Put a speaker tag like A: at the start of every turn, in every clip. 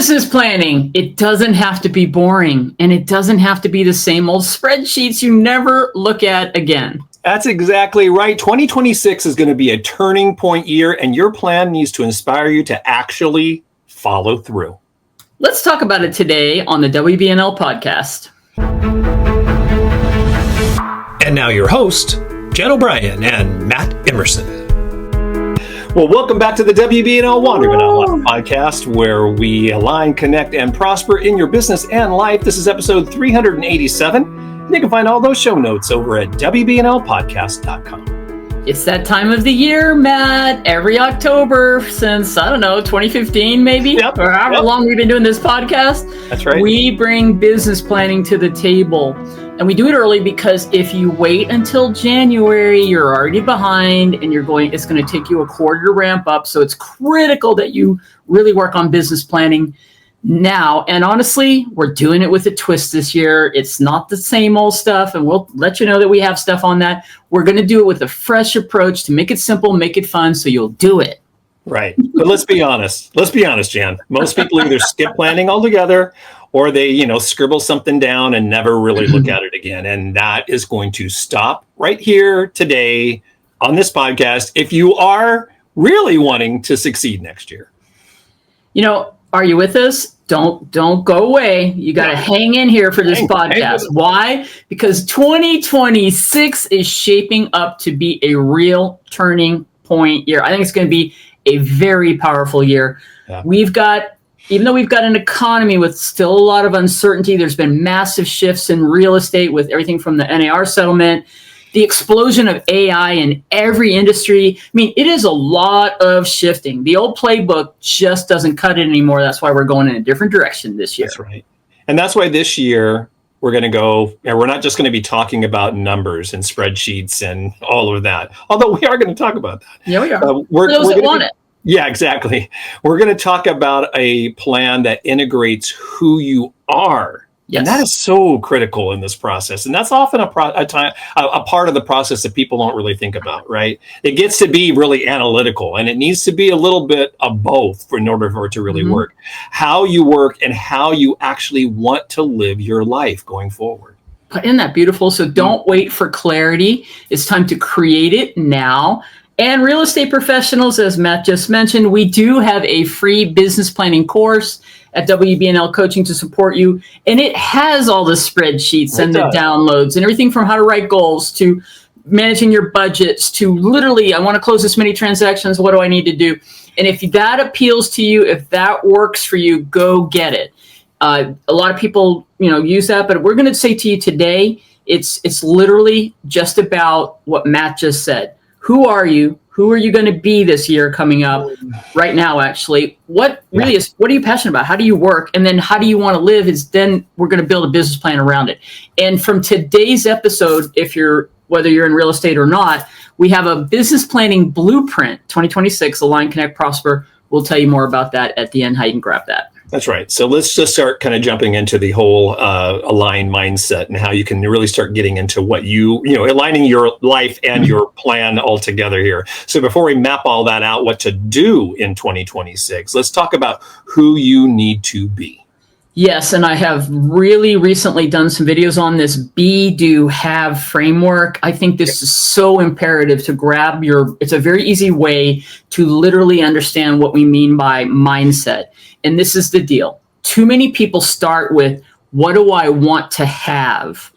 A: Business planning, it doesn't have to be boring, and it doesn't have to be the same old spreadsheets you never look at again.
B: That's exactly right. 2026 is going to be a turning point year, and your plan needs to inspire you to actually follow through.
A: Let's talk about it today on the WBNL podcast.
B: And now your host, Jan O'Brien and Matt Emerson. Well, welcome back to the WBNL WBNL podcast, where we align, connect, and prosper in your business and life. This is episode 387. And you can find all those show notes over at WBNLpodcast.com.
A: It's that time of the year, Matt. Every October since, 2015 maybe, or however long we've been doing this podcast.
B: That's right.
A: We bring business planning to the table. And we do it early because if you wait until January, you're already behind and it's going to take you a quarter to ramp up. So it's critical that you really work on business planning now. And honestly, we're doing it with a twist this year. It's not the same old stuff. And we'll let you know that we have stuff on that. We're going to do it with a fresh approach to make it simple, make it fun, so you'll do it.
B: Right. But let's be honest, Jan. Most people either skip planning altogether or they, scribble something down and never really look at it again. And that is going to stop right here today on this podcast if you are really wanting to succeed next year.
A: Are you with us? Don't go away. You got to hang in here for this podcast. Why? Because 2026 is shaping up to be a real turning point year. I think it's going to be a very powerful year. Yeah. Even though we've got an economy with still a lot of uncertainty, there's been massive shifts in real estate with everything from the NAR settlement, the explosion of AI in every industry. I mean, it is a lot of shifting. The old playbook just doesn't cut it anymore. That's why we're going in a different direction this year.
B: That's right. And that's why this year we're going to go, and we're not just going to be talking about numbers and spreadsheets and all of that, although we are going to talk about that.
A: Yeah, we are.
B: For
A: those that want it.
B: Yeah, exactly. We're going to talk about a plan that integrates who you are. Yes. And that is so critical in this process. And that's often a part of the process that people don't really think about, right? It gets to be really analytical, and it needs to be a little bit of both in order for it to really work. How you work and how you actually want to live your life going forward.
A: Isn't that beautiful? So don't wait for clarity. It's time to create it now. And real estate professionals, as Matt just mentioned, we do have a free business planning course at WBNL Coaching to support you. And it has all the spreadsheets and the downloads and everything from how to write goals to managing your budgets to literally, I want to close this many transactions. What do I need to do? And if that appeals to you, if that works for you, go get it. A lot of people, use that, but we're going to say to you today, it's literally just about what Matt just said. Who are you? Who are you going to be this year coming up right now, actually? What are you passionate about? How do you work? And then how do you want to live then we're going to build a business plan around it. And from today's episode, whether you're in real estate or not, we have a business planning blueprint, 2026, Align, Connect, Prosper. We'll tell you more about that at the end, how you can grab that.
B: That's right. So let's just start kind of jumping into the whole align mindset and how you can really start getting into what aligning your life and your plan all together here. So before we map all that out, what to do in 2026, let's talk about who you need to be.
A: Yes, and I have really recently done some videos on this be, do, have framework. I think this is so imperative to grab it's a very easy way to literally understand what we mean by mindset. And this is the deal. Too many people start with, what do I want to have?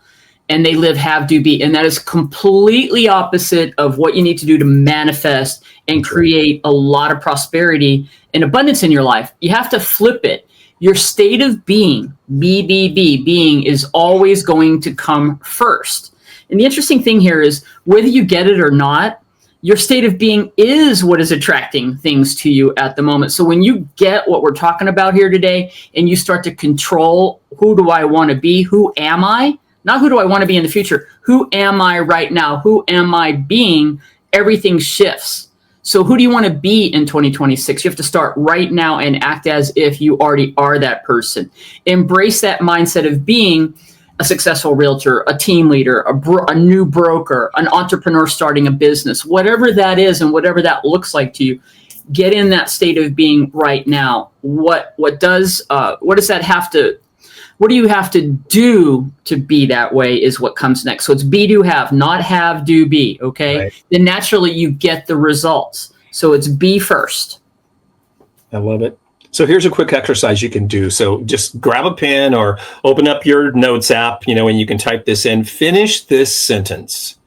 A: And they live have, do, be. And that is completely opposite of what you need to do to manifest and create a lot of prosperity and abundance in your life. You have to flip it. Your state of being, being, is always going to come first. And the interesting thing here is whether you get it or not, your state of being is what is attracting things to you at the moment. So when you get what we're talking about here today and you start to control, who do I want to be? Who am I? Not who do I want to be in the future? Who am I right now? Who am I being? Everything shifts. So who do you want to be in 2026? You have to start right now and act as if you already are that person. Embrace that mindset of being a successful realtor, a team leader, a new broker, an entrepreneur starting a business, whatever that is and whatever that looks like to you. get in that state of being right now. What does that have to, what do you have to do to be that way is what comes next. So it's be, do, have, not have, do, be. Okay.
B: Right.
A: Then naturally you get the results. So it's be first.
B: I love it. So here's a quick exercise you can do. So just grab a pen or open up your notes app, and you can type this in. Finish this sentence.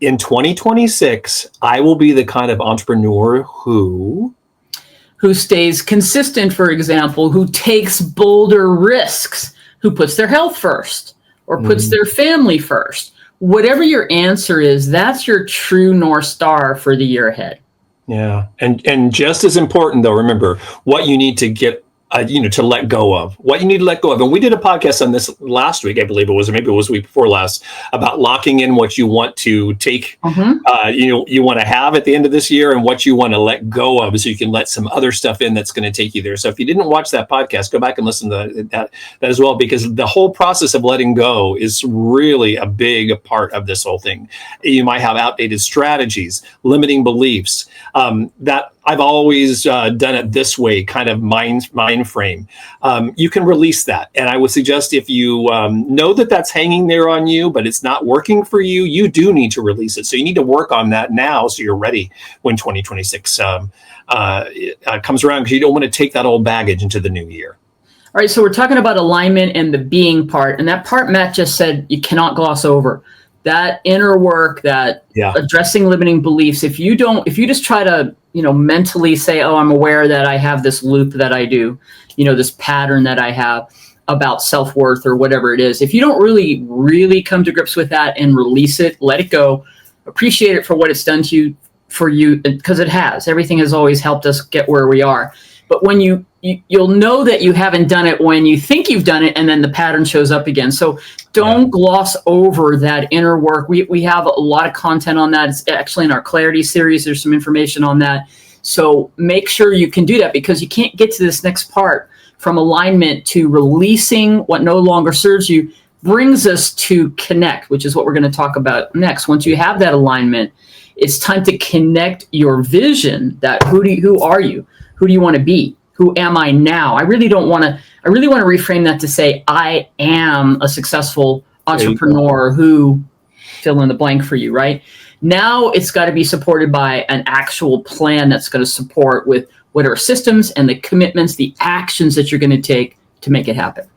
B: In 2026, I will be the kind of entrepreneur who
A: stays consistent, for example, who takes bolder risks, who puts their health first or puts their family first. Whatever your answer is, that's your true North Star for the year ahead.
B: Yeah. And just as important, though, remember what you need to get, to let go of, what you need to let go of. And we did a podcast on this last week, I believe it was, or maybe it was the week before last, about locking in what you want to take, you want to have at the end of this year and what you want to let go of, so you can let some other stuff in that's going to take you there. So if you didn't watch that podcast, go back and listen to that as well, because the whole process of letting go is really a big part of this whole thing. You might have outdated strategies, limiting beliefs, that I've always done it this way, kind of mind frame. You can release that. And I would suggest if you know that that's hanging there on you, but it's not working for you, you do need to release it. So you need to work on that now so you're ready when 2026 comes around, because you don't want to take that old baggage into the new year.
A: All right, so we're talking about alignment and the being part. And that part Matt just said you cannot gloss over. That inner work, that addressing limiting beliefs, if you just try to, mentally say, oh, I'm aware that I have this loop that I do, this pattern that I have about self-worth or whatever it is. If you don't really come to grips with that and release it, let it go, appreciate it for what it's done for you, because it has. Everything has always helped us get where we are. But when you'll know that you haven't done it when you think you've done it, and then the pattern shows up again. So don't gloss over that inner work. We have a lot of content on that. It's actually in our Clarity series. There's some information on that. So make sure you can do that, because you can't get to this next part from alignment to releasing what no longer serves you. Brings us to connect, which is what we're going to talk about next. Once you have that alignment, it's time to connect your vision. That who are you? Who do you want to be? Who am I now? I really want to reframe that to say, I am a successful entrepreneur who fill in the blank for you, right? Now it's got to be supported by an actual plan that's going to support with whatever systems and the commitments, the actions that you're going to take to make it happen.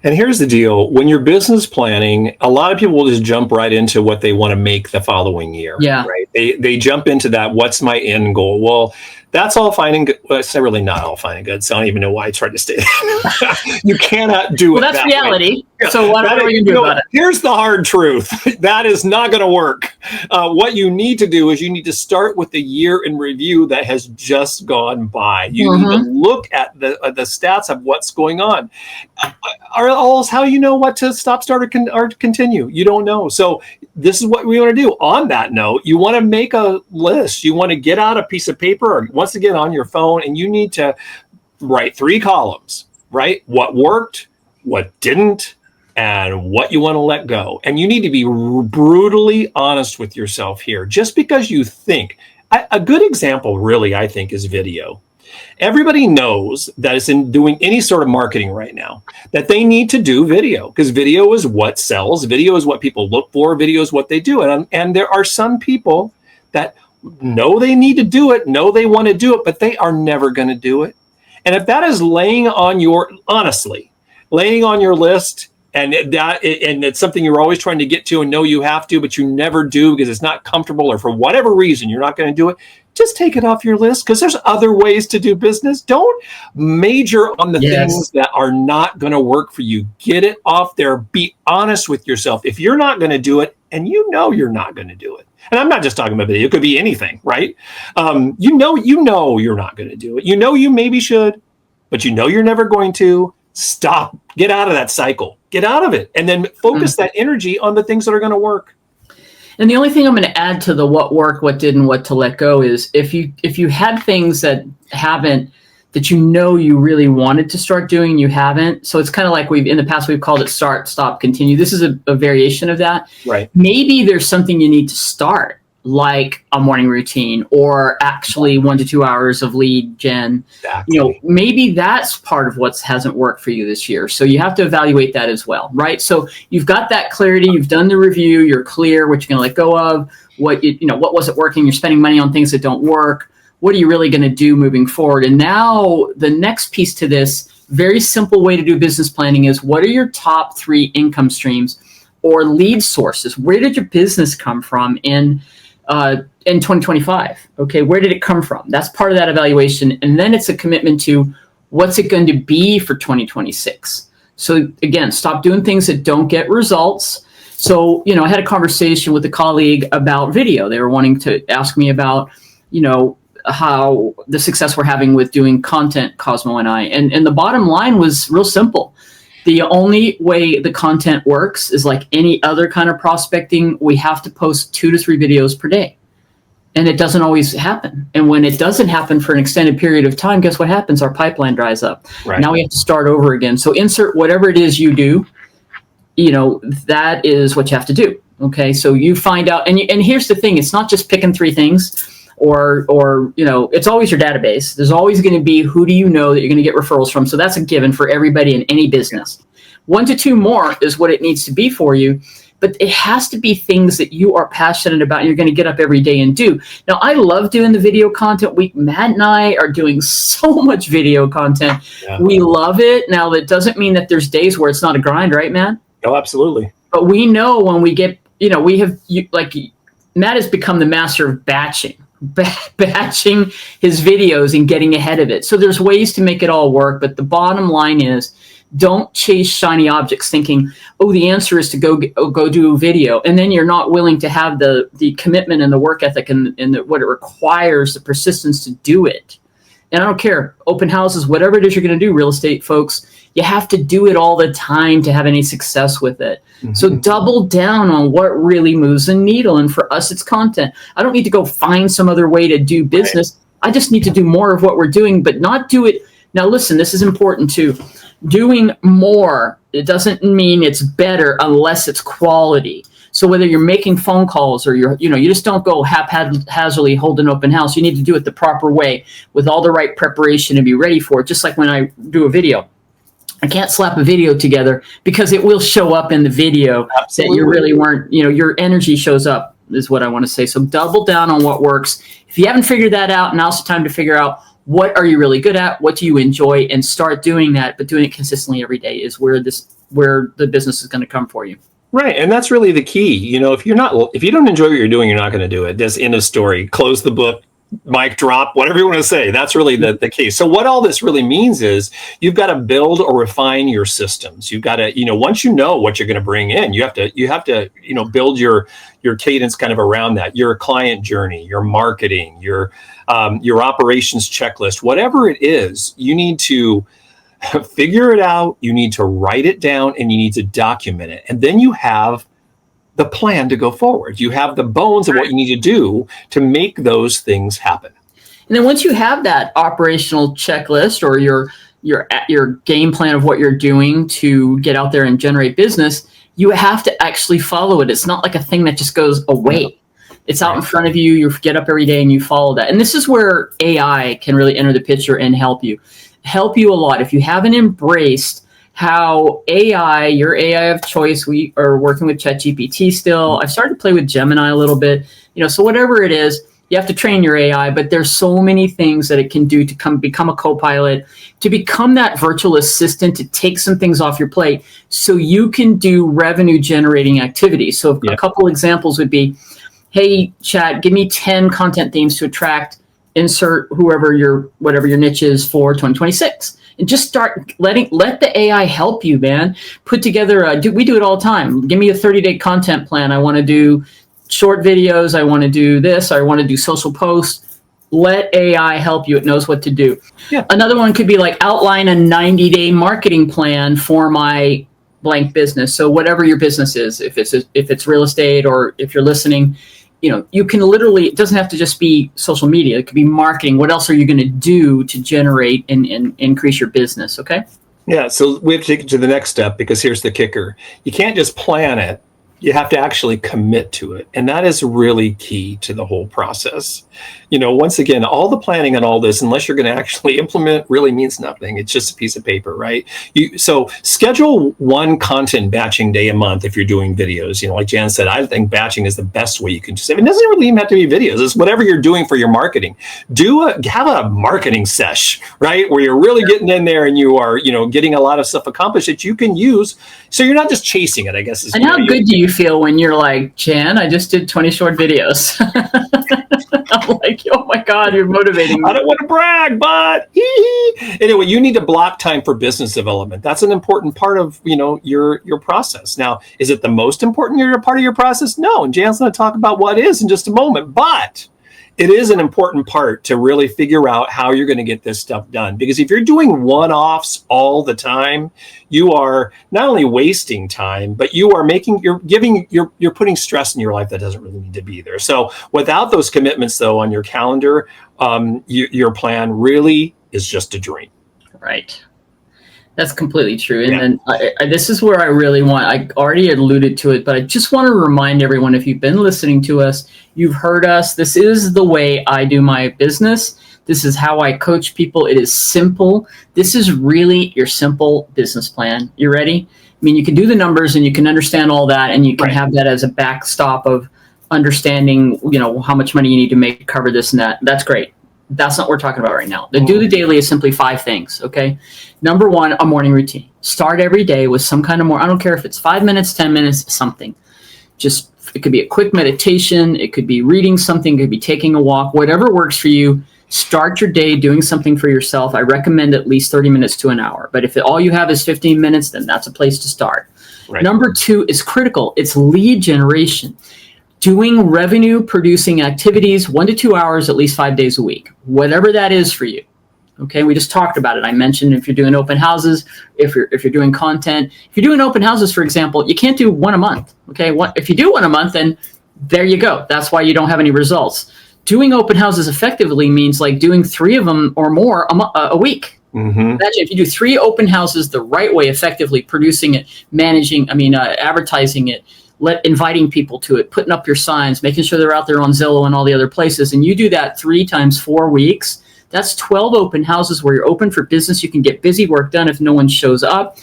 B: And here's the deal. When you're business planning, a lot of people will just jump right into what they want to make the following year.
A: Yeah.
B: Right? They jump into that. What's my end goal? Well, that's all fine and good. Well, it's really not all fine and good. So I don't even know why I tried to say that. You cannot do it.
A: Well, that's reality.
B: Way.
A: So what are we going to do about it?
B: Here's the hard truth. That is not going to work. What you need to do is you need to start with the year in review that has just gone by. You need to look at the stats of what's going on. Or else how you know what to stop, start, or continue? You don't know. So this is what we want to do. On that note, you want to make a list. You want to get out a piece of paper, or once again on your phone, and you need to write 3 columns, right? What worked, what didn't, and what you want to let go. And you need to be brutally honest with yourself here. Just because you think, a good example really, I think, is video. Everybody knows that is in doing any sort of marketing right now, that they need to do video, because video is what sells. Video is what people look for. Video is what they do. And there are some people that know they need to do it, know they want to do it, but they are never going to do it. And if that is laying on your list, and it's something you're always trying to get to and know you have to, but you never do because it's not comfortable, or for whatever reason you're not going to do it, just take it off your list, because there's other ways to do business. Don't major on the things that are not going to work for you. Get it off there. Be honest with yourself. If you're not going to do it, and you know you're not going to do it, and I'm not just talking about video, it could be anything, right? You know you're not going to do it. You know you maybe should, but you know you're never going to. Stop. Get out of that cycle. Get out of it, and then focus that energy on the things that are going to work.
A: And the only thing I'm going to add to the what worked, what didn't, what to let go is if you had things that you really wanted to start doing, you haven't. So it's kind of like in the past we've called it start, stop, continue. This is a variation of that.
B: Right.
A: Maybe there's something you need to start. like a morning routine or actually 1 to 2 hours of lead gen.
B: Exactly.
A: Maybe that's part of what hasn't worked for you this year. So you have to evaluate that as well, right? So you've got that clarity, you've done the review, you're clear what you're going to let go of, what wasn't working, you're spending money on things that don't work. What are you really going to do moving forward? And now the next piece to this very simple way to do business planning is, what are your top 3 income streams or lead sources? Where did your business come from in 2025? Okay, where did it come from? That's part of that evaluation. And then it's a commitment to what's it going to be for 2026. So again, stop doing things that don't get results. So, I had a conversation with a colleague about video. They were wanting to ask me about, how the success we're having with doing content, Cosmo and I. And the bottom line was real simple. The only way the content works is like any other kind of prospecting. We have to post 2 to 3 videos per day. And it doesn't always happen. And when it doesn't happen for an extended period of time, guess what happens? Our pipeline dries up. Right. Now we have to start over again. So insert whatever it is you do, that is what you have to do. Okay, so you find out. And here's the thing. It's not just picking 3 things. Or it's always your database. There's always going to be, who do you know that you're going to get referrals from? So that's a given for everybody in any business. 1 to 2 more is what it needs to be for you. But it has to be things that you are passionate about and you're going to get up every day and do. Now, I love doing the video content. Matt and I are doing so much video content. Yeah. We love it. Now, that doesn't mean that there's days where it's not a grind, right, Matt?
B: Oh, absolutely.
A: But we know when we get, Matt has become the master of batching his videos and getting ahead of it. So there's ways to make it all work. But the bottom line is, don't chase shiny objects thinking, the answer is to go do video. And then you're not willing to have the commitment and the work ethic and what it requires, the persistence to do it. And I don't care, open houses, whatever it is you're going to do, real estate folks, you have to do it all the time to have any success with it. Mm-hmm. So double down on what really moves the needle. And for us, it's content. I don't need to go find some other way to do business. Right. I just need to do more of what we're doing, but not do it. Now, listen, this is important too. Doing more, it doesn't mean it's better unless it's quality. So whether you're making phone calls or you just don't go haphazardly hold an open house. You need to do it the proper way with all the right preparation to be ready for it. Just like when I do a video, I can't slap a video together because it will show up in the video. Absolutely. That you really weren't, your energy shows up is what I want to say. So double down on what works. If you haven't figured that out, now's the time to figure out, what are you really good at? What do you enjoy? And start doing that, but doing it consistently every day is where the business is going to come for you.
B: Right. And that's really the key. If you don't enjoy what you're doing, you're not going to do it. That's end of story. Close the book, mic drop, whatever you want to say. That's really the key. So what all this really means is you've got to build or refine your systems. You've got to, once you know what you're going to bring in, you have to, build your cadence kind of around that, your client journey, your marketing, your operations checklist, whatever it is, you need to figure it out. You need to write it down and you need to document it. And then you have the plan to go forward. You have the bones of what you need to do to make those things happen.
A: And then once you have that operational checklist or your game plan of what you're doing to get out there and generate business, you have to actually follow it. It's not like a thing that just goes away. It's out in front of you. You get up every day and you follow that. And this is where AI can really enter the picture and help you a lot. If you haven't embraced how your AI of choice, we are working with ChatGPT still. I've started to play with Gemini a little bit, so whatever it is, you have to train your AI, but there's so many things that it can do to become a co-pilot, to become that virtual assistant, to take some things off your plate so you can do revenue generating activities. So a couple examples would be, hey, Chat, give me 10 content themes to attract, insert whatever your niche is for 2026. And just start let the AI help you, man. Put together, we do it all the time. Give me a 30-day content plan. I want to do short videos. I want to do this. I want to do social posts. Let AI help you. It knows what to do. Yeah. Another one could be like outline a 90-day marketing plan for my blank business. So whatever your business is, if it's real estate or if you're listening, you can literally, it doesn't have to just be social media. It could be marketing. What else are you going to do to generate and increase your business? Okay.
B: Yeah. So we have to take it to the next step because here's the kicker. You can't just plan it. You have to actually commit to it. And that is really key to the whole process. Once again, all the planning and all this, unless you're going to actually implement, really means nothing. It's just a piece of paper, right? So schedule one content batching day a month if you're doing videos. Like Jan said, I think batching is the best way you can just, it doesn't really even have to be videos. It's whatever you're doing for your marketing. Have a marketing sesh, right? Where you're really getting in there and you are, getting a lot of stuff accomplished that you can use. So you're not just chasing it, I guess.
A: And how good do you feel when you're like, Jan, I just did 20 short videos? I'm like, oh my God, you're motivating me.
B: I don't want to brag, but anyway, you need to block time for business development. That's an important part of, your process. Now, is it the most important part of your process? No. And Jan's going to talk about what is in just a moment, but it is an important part to really figure out how you're going to get this stuff done. Because if you're doing one-offs all the time, you are not only wasting time, but you're putting stress in your life that doesn't really need to be there. So without those commitments, though, on your calendar, your plan really is just a dream.
A: Right. That's completely true. And then this is where I really I already alluded to it, but I just want to remind everyone, if you've been listening to us, you've heard us, this is the way I do my business. This is how I coach people. It is simple. This is really your simple business plan. You ready? I mean, you can do the numbers and you can understand all that, and you can have that as a backstop of understanding, how much money you need to make to cover this and that. That's great. That's not what we're talking about right now. The do the daily is simply 5 things, okay? Number 1, a morning routine. Start every day with some kind of I don't care if it's 5 minutes, 10 minutes, something. Just, it could be a quick meditation. It could be reading something. It could be taking a walk. Whatever works for you, start your day doing something for yourself. I recommend at least 30 minutes to an hour. But if all you have is 15 minutes, then that's a place to start. Right. Number 2 is critical. It's lead generation. Doing revenue producing activities 1 to 2 hours at least 5 days a week, whatever that is for you. Okay, we just talked about it. I mentioned if you're doing open houses, if you're doing content, if you're doing open houses, for example, you can't do 1 a month. Okay, if you do 1 a month, then there you go. That's why you don't have any results. Doing open houses effectively means like doing 3 of them or more a week. Mm-hmm. Imagine if you do 3 open houses the right way, effectively producing it, advertising it, inviting people to it, putting up your signs, making sure they're out there on Zillow and all the other places. And you do that 3 times 4 weeks. That's 12 open houses where you're open for business. You can get busy work done if no one shows up.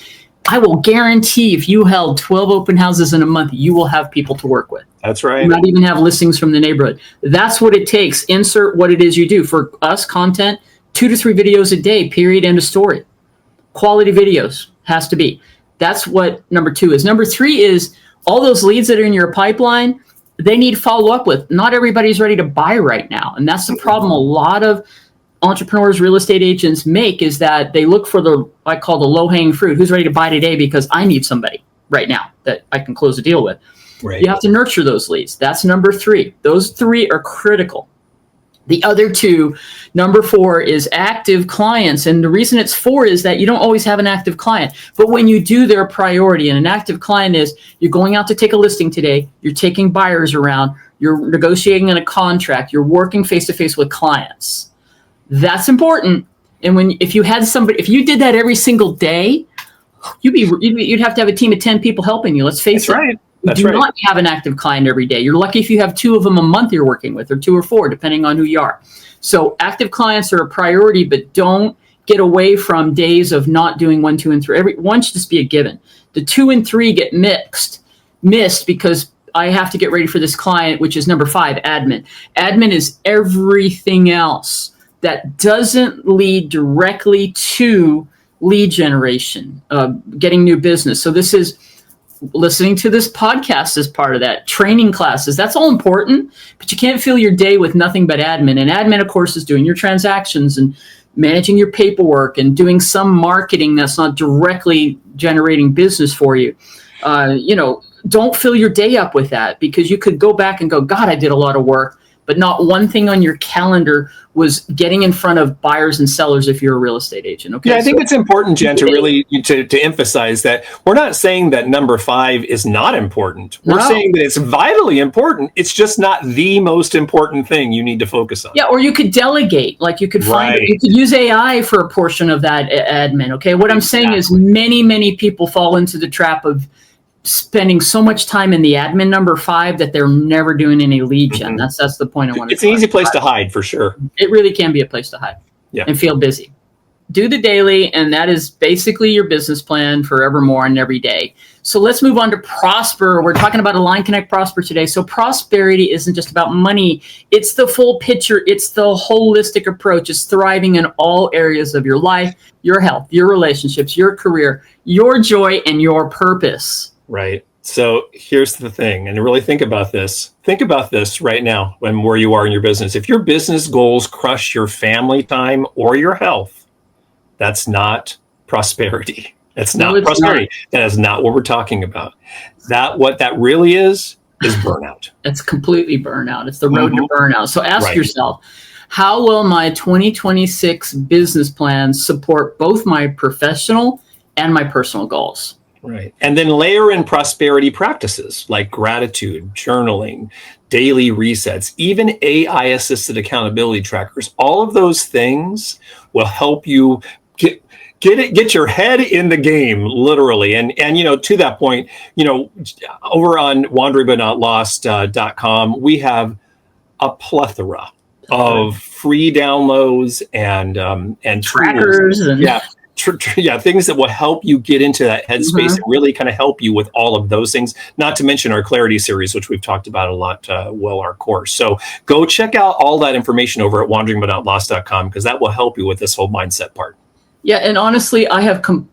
A: I will guarantee if you held 12 open houses in a month, you will have people to work with.
B: That's right.
A: You might even have listings from the neighborhood. That's what it takes. Insert what it is you do. For us, content, 2 to 3 videos a day, period, end of story. Quality videos has to be. That's what number 2 is. Number 3 is all those leads that are in your pipeline, they need follow up with. Not everybody's ready to buy right now. And that's the problem a lot of entrepreneurs, real estate agents make, is that they look for I call the low hanging fruit. Who's ready to buy today because I need somebody right now that I can close a deal with. Right. You have to nurture those leads. That's number 3. Those 3 are critical. The other 2, number 4 is active clients. And the reason it's 4 is that you don't always have an active client. But when you do, they're a priority. And an active client is you're going out to take a listing today. You're taking buyers around. You're negotiating on a contract. You're working face-to-face with clients. That's important. And if you did that every single day, you'd have to have a team of 10 people helping you. Let's face it.
B: Right.
A: You do not have an active client every day. You're lucky if you have 2 of them a month you're working with, or 2 or 4, depending on who you are. So active clients are a priority, but don't get away from days of not doing 1, 2, and 3. One should just be a given. The 2 and 3 get missed because I have to get ready for this client, which is number 5, admin. Admin is everything else that doesn't lead directly to lead generation, getting new business. So this is listening to this podcast as part of that, training classes, that's all important, but you can't fill your day with nothing but admin. And admin, of course, is doing your transactions and managing your paperwork and doing some marketing that's not directly generating business for you. Don't fill your day up with that, because you could go back and go, God, I did a lot of work, but not one thing on your calendar was getting in front of buyers and sellers if you're a real estate agent. Okay.
B: Yeah, I think it's important, Jen, to really to emphasize that we're not saying that number 5 is not important. We're saying that it's vitally important. It's just not the most important thing you need to focus on.
A: Yeah, or you could delegate. Like you could you could use AI for a portion of that admin. Okay. What I'm saying is many people fall into the trap of spending so much time in the admin number 5 that they're never doing any lead gen. That's the point I want to.
B: It's an easy place to hide, for sure.
A: It really can be a place to hide.
B: Yeah.
A: And feel busy. Do the daily, and that is basically your business plan for evermore and every day. So let's move on to Prosper. We're talking about Align, Connect, Prosper today. So prosperity isn't just about money. It's the full picture. It's the holistic approach. It's thriving in all areas of your life, your health, your relationships, your career, your joy, and your purpose.
B: Right. So here's the thing, and really think about this. Think about this right now when where you are in your business. If your business goals crush your family time or your health, that's not prosperity. That's not prosperity. That is not what we're talking about. What that really is burnout.
A: It's completely burnout. It's the road to burnout. So ask yourself, how will my 2026 business plan support both my professional and my personal goals?
B: Right. And then layer in prosperity practices like gratitude, journaling, daily resets, even AI-assisted accountability trackers. All of those things will help you get your head in the game, literally. And to that point, over on wanderingbuttnotlost.com, we have a plethora of free downloads and
A: trackers
B: tools. Things that will help you get into that headspace and really kind of help you with all of those things, not to mention our Clarity series, which we've talked about a lot, our course. So go check out all that information over at wanderingbuttnotlost.com, because that will help you with this whole mindset part.
A: Yeah, and honestly,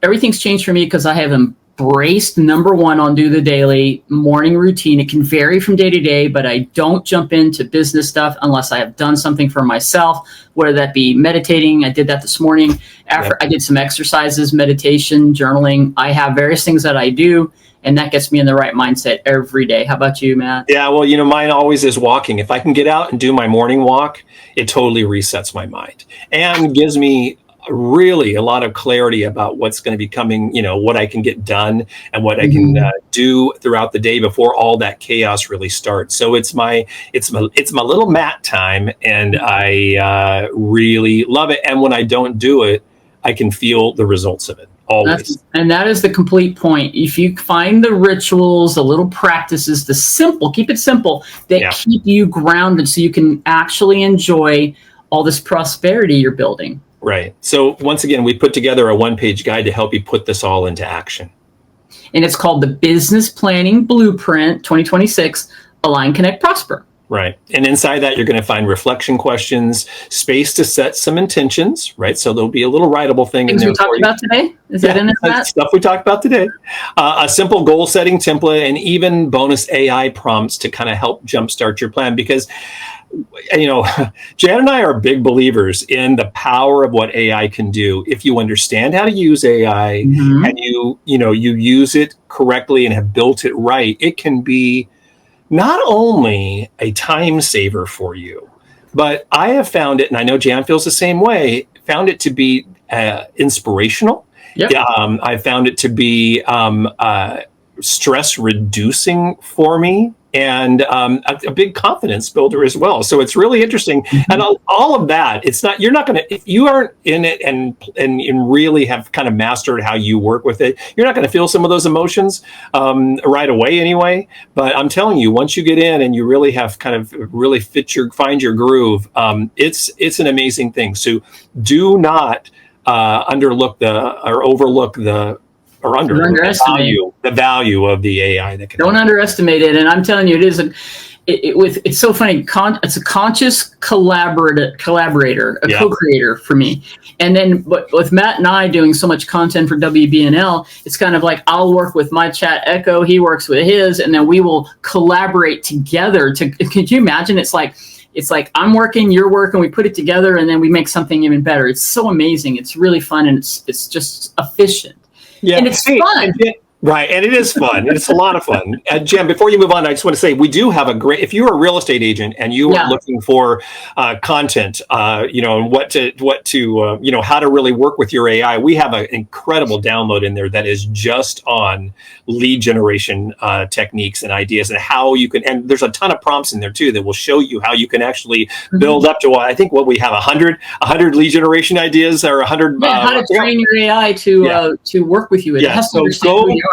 A: everything's changed for me because I have embraced number 1 on Do the Daily morning routine. It can vary from day to day, but I don't jump into business stuff unless I have done something for myself, whether that be meditating. I did that this morning. After I did some exercises, meditation, journaling. I have various things that I do, and that gets me in the right mindset every day. How about you, Matt?
B: Yeah, well, mine always is walking. If I can get out and do my morning walk, it totally resets my mind and gives me really a lot of clarity about what's going to be coming, what I can get done and what I can do throughout the day before all that chaos really starts. So it's my little Matt time, and I really love it. And when I don't do it, I can feel the results of it always.
A: And that is the complete point. If you find the rituals, the little practices, keep it simple, that keep you grounded so you can actually enjoy all this prosperity you're building.
B: Right. So once again, we put together a 1-page guide to help you put this all into action.
A: And it's called the Business Planning Blueprint 2026, Align, Connect, Prosper.
B: Right. And inside that, you're going to find reflection questions, space to set some intentions, right? So there'll be a little writable thing
A: Things
B: in there.
A: We talked about today? Is that in that?
B: Stuff we talked about today. A simple goal setting template, and even bonus AI prompts to kind of help jumpstart your plan. Because Jan and I are big believers in the power of what AI can do. If you understand how to use AI and you use it correctly and have built it right, it can be not only a time saver for you, but I have found it, and I know Jan feels the same way, found it to be inspirational. Yep. I found it to be stress reducing for me, and a big confidence builder as well. So it's really interesting. And all of that, you're not going to, if you aren't in it and really have kind of mastered how you work with it, you're not going to feel some of those emotions right away anyway. But I'm telling you, once you get in and you really have kind of really find your groove, it's an amazing thing. So do not overlook the value of the AI that can.
A: Don't underestimate it. And I'm telling you, it's so funny. It's a conscious collaborator, co-creator for me. And then with Matt and I doing so much content for WBNL, it's kind of like I'll work with my chat echo, he works with his, and then we will collaborate together. Could you imagine? It's like I'm working, you're working, we put it together, and then we make something even better. It's so amazing. It's really fun, and it's just efficient. Yeah, and it's fun.
B: Right, and it is fun. It's a lot of fun. Jen, before you move on, I just want to say we do have if you're a real estate agent and you are looking for content, and what to how to really work with your AI, we have an incredible download in there that is just on lead generation techniques and ideas and how you can. And there's a ton of prompts in there too that will show you how you can actually build up to what we have 100 lead generation ideas or 100.
A: How to train your AI to work with you. It has to understand who you are.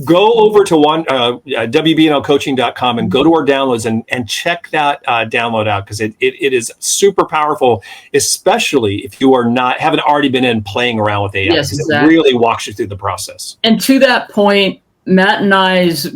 B: go over to WBNLcoaching.com and go to our downloads and check that download out, because it is super powerful, especially if you haven't already been playing around with AI.
A: Yes, exactly.
B: It really walks you through the process.
A: And to that point, Matt and I's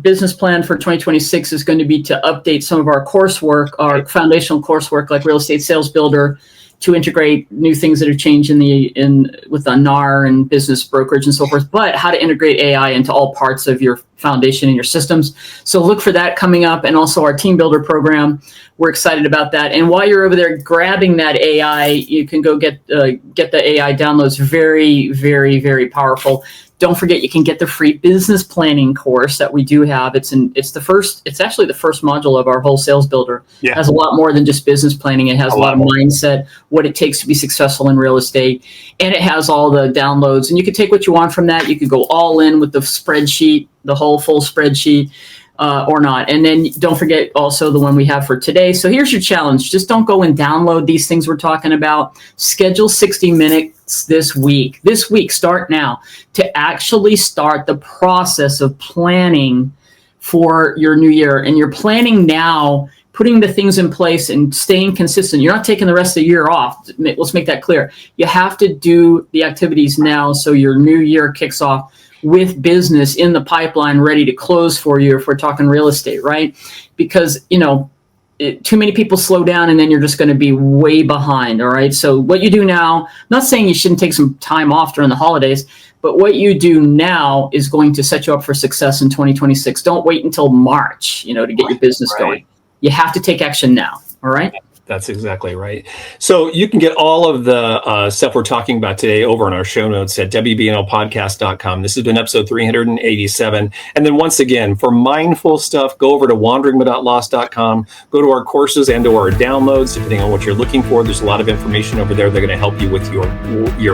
A: business plan for 2026 is going to be to update some of our coursework, our foundational coursework, like Real Estate Sales Builder, to integrate new things that have changed with the NAR and business brokerage and so forth, but how to integrate AI into all parts of your foundation and your systems. So look for that coming up, and also our team builder program. We're excited about that. And while you're over there grabbing that AI, you can go get the AI downloads. Very, very, very powerful. Don't forget, you can get the free business planning course that we do have. It's actually the first module of our whole sales builder.
B: Yeah.
A: It has a lot more than just business planning. It has a lot of mindset, what it takes to be successful in real estate, and it has all the downloads. And you can take what you want from that. You could go all in with the spreadsheet, the whole full spreadsheet, or not. And then don't forget also the one we have for today. So here's your challenge. Just don't go and download these things we're talking about. Schedule 60 minutes this week. Start now to actually start the process of planning for your new year. And you're planning now, putting the things in place and staying consistent. You're not taking the rest of the year off. Let's make that clear. You have to do the activities now so your new year kicks off with business in the pipeline ready to close for you, if we're talking real estate, right? Because, too many people slow down and then you're just going to be way behind, all right? So what you do now, I'm not saying you shouldn't take some time off during the holidays, but what you do now is going to set you up for success in 2026. Don't wait until March, to get your business going. You have to take action now, all right?
B: That's exactly right. So you can get all of the stuff we're talking about today over on our show notes at WBNLpodcast.com. This has been episode 387. And then once again, for mindful stuff, go over to wanderingwithoutloss.com, go to our courses and to our downloads, depending on what you're looking for. There's a lot of information over there. They're going to help you with your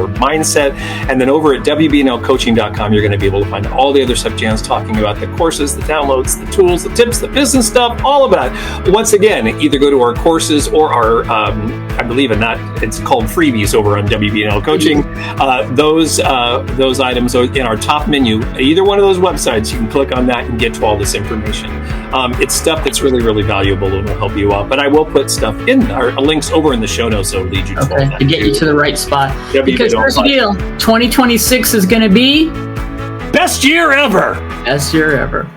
B: mindset. And then over at WBNLcoaching.com, you're going to be able to find all the other stuff Jan's talking about, the courses, the downloads, the tools, the tips, the business stuff, all of that. Once again, either go to our courses or our, I believe it's called freebies over on WBNL Coaching. Those items are in our top menu. Either one of those websites, you can click on that and get to all this information. It's stuff that's really, really valuable and will help you out. But I will put stuff in our links over in the show notes, so it'll lead you to that
A: to get you to the right spot. Because here's the deal: 2026 is going to be
B: best year ever.
A: Best year ever.